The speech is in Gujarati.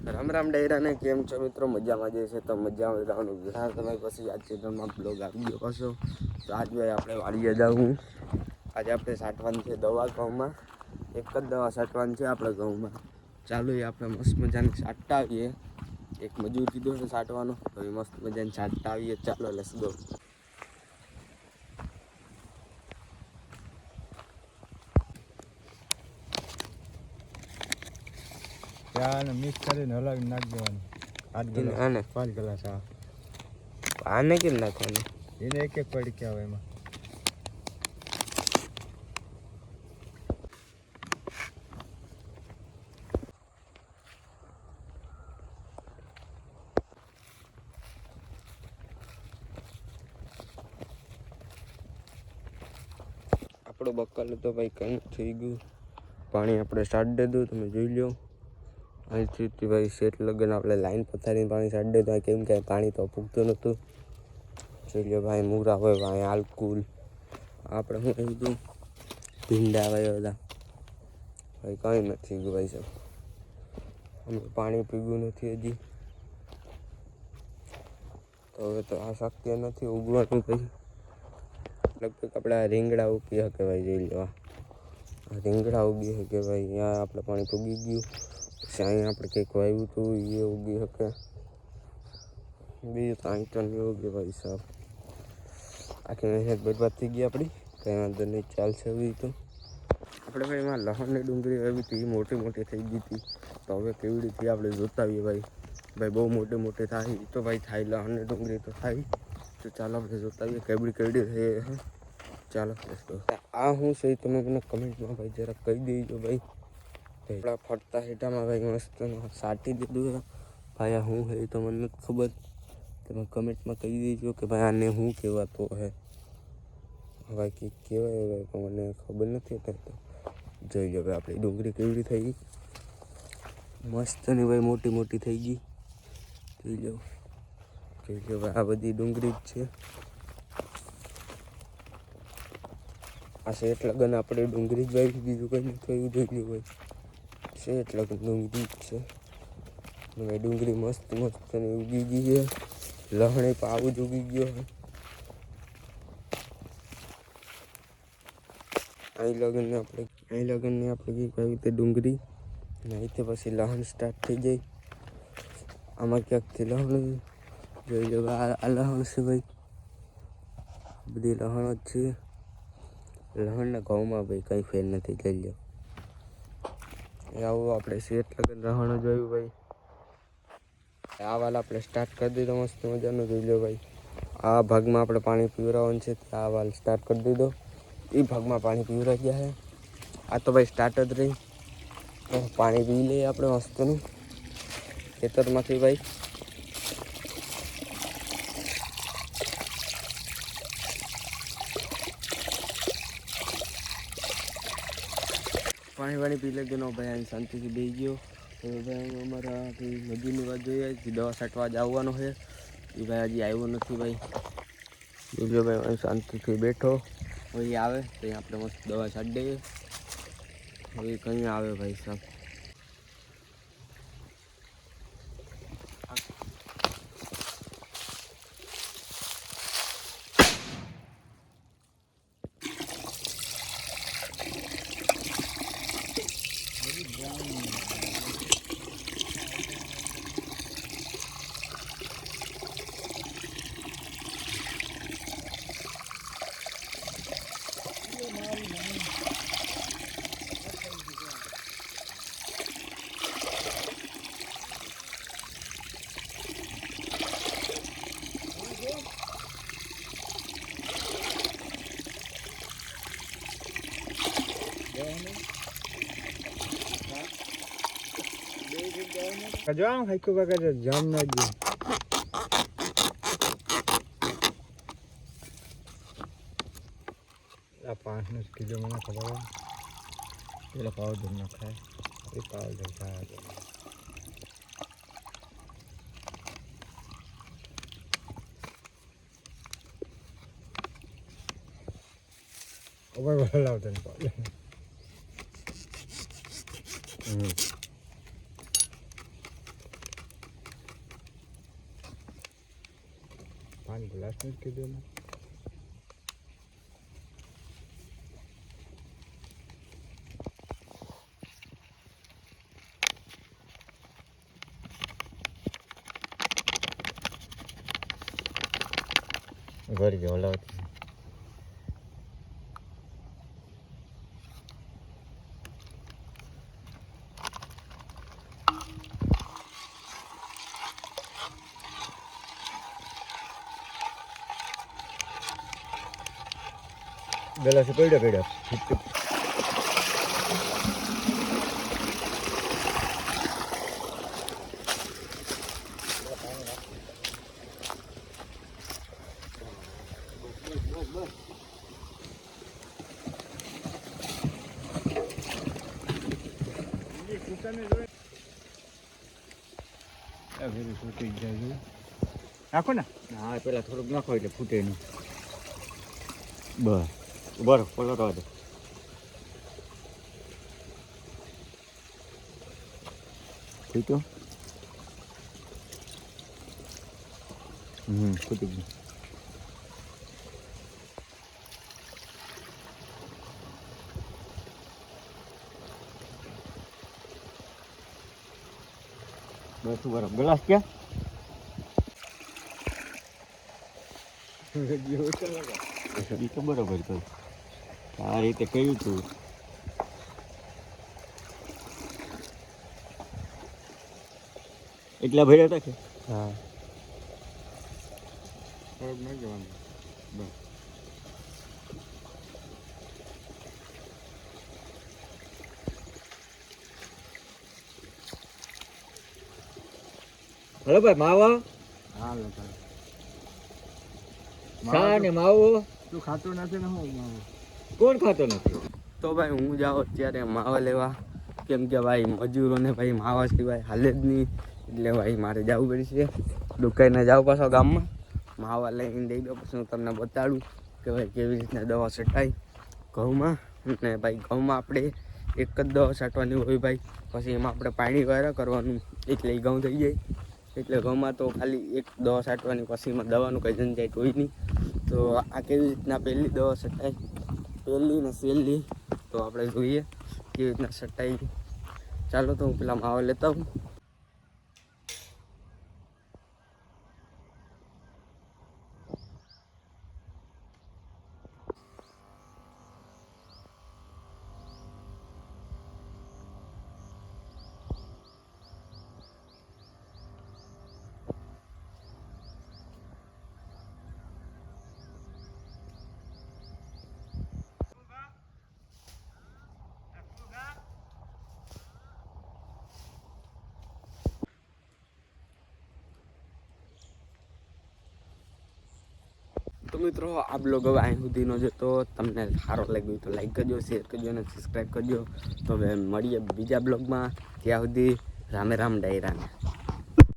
રામ રામ ડાયરાને કેમ છો મિત્રો? મજામાં જે છે તો મજામાં રહેવાનું ઘણા સમય પછી આજ ચેનલમાં બ્લોગ આવી ગયો પાછો. તો આજે આપણે વાડીએ જાઉં. આજે આપણે છાંટવાની છે દવા ઘઉંમાં. એક જ દવા છાંટવાની છે આપણે ઘઉંમાં. ચાલો એ આપણે મસ્ત મજાની છાંટતા આવીએ. એક મજૂર કીધો છે છાંટવાનો, તો એ મસ્ત મજાની છાંટતા આવીએ. ચાલો લેટ્સ ગો. ત્યાં મિક્સ કરીને હલાવી નાખી દેવાનું. 5 ગ્લાસ આને કેમ નાખવાનું? એને એક એક પડી આવે એમાં. આપણો બક્કલ તો ભાઈ કંઈ થઈ ગયું. પાણી આપણે સ્ટાર્ટ દે દઉં, તમે જોઈ લો. અહીંથી ભાઈ શેઠ લગન આપણે લાઈન પથારીને પાણી સ્ટાર્ટ દે દઉં. કેમ કે પાણી તો પૂગતું નહોતું. જોઈ લો ભાઈ, મૂરા હોય ભાઈ, આલકુલ આપણે શું કહી દઉં, ભીંડા ભાઈ બધા ભાઈ કંઈ નથી ગયું ભાઈ સાહેબ. અમે પાણી પીવું નથી હજી. તો હવે તો આ શક્ય નથી ઉગવાનું ભાઈ. લગભગ આપણા રીંગણા ઉગી શકે ભાઈ, જોઈ લેવા. રીંગણા ઉગી શકે ભાઈ. અહીંયા આપણે પાણી પૂગી ગયું. પછી અહીંયા આપણે કંઈક વાવ્યું હતું એ ઉગી શકે. બીજું તો અહીં તો નહીં ઉગે ભાઈ સાહેબ. આખી મહેનત બરબાદ થઈ ગઈ આપણી. કંઈ વાંધો નહીં, ચાલશે એવી તો. આપણે ભાઈ એમાં લસણની ડુંગળી આવી હતી, એ મોટી મોટી થઈ ગઈ હતી. તો હવે કેવડીથી આપણે જોતા આવીએ ભાઈ. ભાઈ બહુ મોટી મોટી થાય એ તો ભાઈ થાય, લસણની ડુંગળી તો થાય. તો ચાલો આપણે જોતા આવીએ કેવડી કેવડી થઈ. ચાલો આ શું છે તમે મને કમેન્ટમાં ભાઈ જરાક કહી દેજો ભાઈ. આપણા ફરતા હેઠામાં ભાઈ મસ્ત સાટી દીધું ભાઈ. આ શું છે એ તો મને નથી ખબર. તમે કમેન્ટમાં કહી દેજો કે ભાઈ આને શું કહેવાતો હે ભાઈ. કંઈક કહેવાય ભાઈ પણ મને ખબર નથી. અત્યારે તો જોઈ લો ભાઈ આપણી ડુંગળી કેવડી થઈ ગઈ. મસ્ત ને ભાઈ મોટી મોટી થઈ ગઈ. જોઈ લો ભાઈ, આ બધી ડુંગળી જ છે. આ શેઠ લગન આપણે ડુંગળી જ વાવી, બીજું કંઈ નથી થયું. જોઈ લો ભાઈ, શેઠ લગન ડુંગળી જ છે. ભાઈ ડુંગળી મસ્ત મસ્ત ને ઉગી ગઈ છે. લહણે પણ આવું જ ઉગી ગયો છે. અહીં લગનની આપણે કંઈક આવી રીતે ડુંગળી અને અહીંથી પછી લહણ સ્ટાર્ટ થઈ જાય. આમાં ક્યાંકથી લહણ જોઈ લો. આ લહણ છે ભાઈ, બધી લહણ જ છે. લહણના ઘઉંમાં ભાઈ કંઈ ફેર નથી. જોઈ લો આવું આપણે શેઠ લગન લહણ જ જોયું ભાઈ. આ વાલ આપણે સ્ટાર્ટ કરી દીધો મસ્ત મજાનું. જોઈ લો ભાઈ, આ ભાગમાં આપણે પાણી પીવડાવવાનું છે. આ વાલ સ્ટાર્ટ કરી દીધો. એ ભાગમાં પાણી પીવડાવી ગયા છે. આ તો ભાઈ સ્ટાર્ટ જ રહી. તો પાણી પી લઈએ આપણે મસ્તનું ખેતરમાંથી ભાઈ. પાણી પી લઈ ગયો ભાઈ. અહીં શાંતિથી બેસી ગયો. તો ભાઈ અમારા મજૂરની વાત જોઈએ, દવા છાંટવા જ આવવાનો છે. એ ભાઈ હજી આવ્યો નથી ભાઈ. બીજો ભાઈ અહીં શાંતિથી બેઠો. હવે આવે તો આપણે મસ્ત દવા છાંટી દઈએ. હવે કંઈ આવે ભાઈ સાહેબ. જો આમ હાઈકું કાકા જામ ના ગયું. આ 5 કિલો મને ખબર હોય. પેલા પાવડર ના ખાય, એ પાવડર ખાય. over લાવતા ને પાવડર. પાણી ગ્લાસ નથી કીધું ને ઘરે જ હલાવતી ગલાસ પડ્યા નાખો ને હા પેલા થોડુંક નાખો એટલે ફૂટે નહીં બસ બરો પલટવા દે ફૂટ્યો ફૂટી ગયું બસ બરાબર ગ્લાસ ક્યાં એ તો બરોબર તો આ રીતે કહ્યું તું એટલા ભર્યા હતા કે હા થોડુંક નહીં જવાનું બસ હલો ભાઈ માવા હા શા ને માવો તું ખાતો નથી ને હું માવો કોણ ખાતો નથી તો ભાઈ હું જાઉં અત્યારે માવા લેવા કેમ કે ભાઈ મજૂરોને ભાઈ માવા સિવાય હાલે જ નહીં એટલે ભાઈ મારે જવું પડશે દુકાને જાઉં પાછો ગામમાં માવા લઈને દઈ દો પછી હું તમને બતાડું કે ભાઈ કેવી રીતના દવા છટાય ઘઉંમાં ને ભાઈ ઘઉંમાં આપણે એક જ દવા છાંટવાની હોય ભાઈ પછી એમાં આપણે પાણી વાળા કરવાનું એટલે એ ઘઉં થઈ જાય એટલે ઘઉંમાં તો ખાલી એક દવા છાંટવાની પછી એમાં દવાનું કંઈ ઝંઝાટ હોય નહીં તો આ કેવી રીતના પહેલી દવા છટાય પહેલી ને સહેલી તો આપણે જોઈએ કેવી રીતના છટાઈ ચાલો તો હું પેલા માવા લેતા હું તો મિત્રો આ બ્લોગ હવે અહીં સુધીનો છે તો તમને સારો લાગ્યો તો લાઈક કરજો શેર કરજો અને સબસ્ક્રાઈબ કરજો તો હવે મળીએ બીજા બ્લોગમાં ત્યાં સુધી રામે રામ ડાયરાને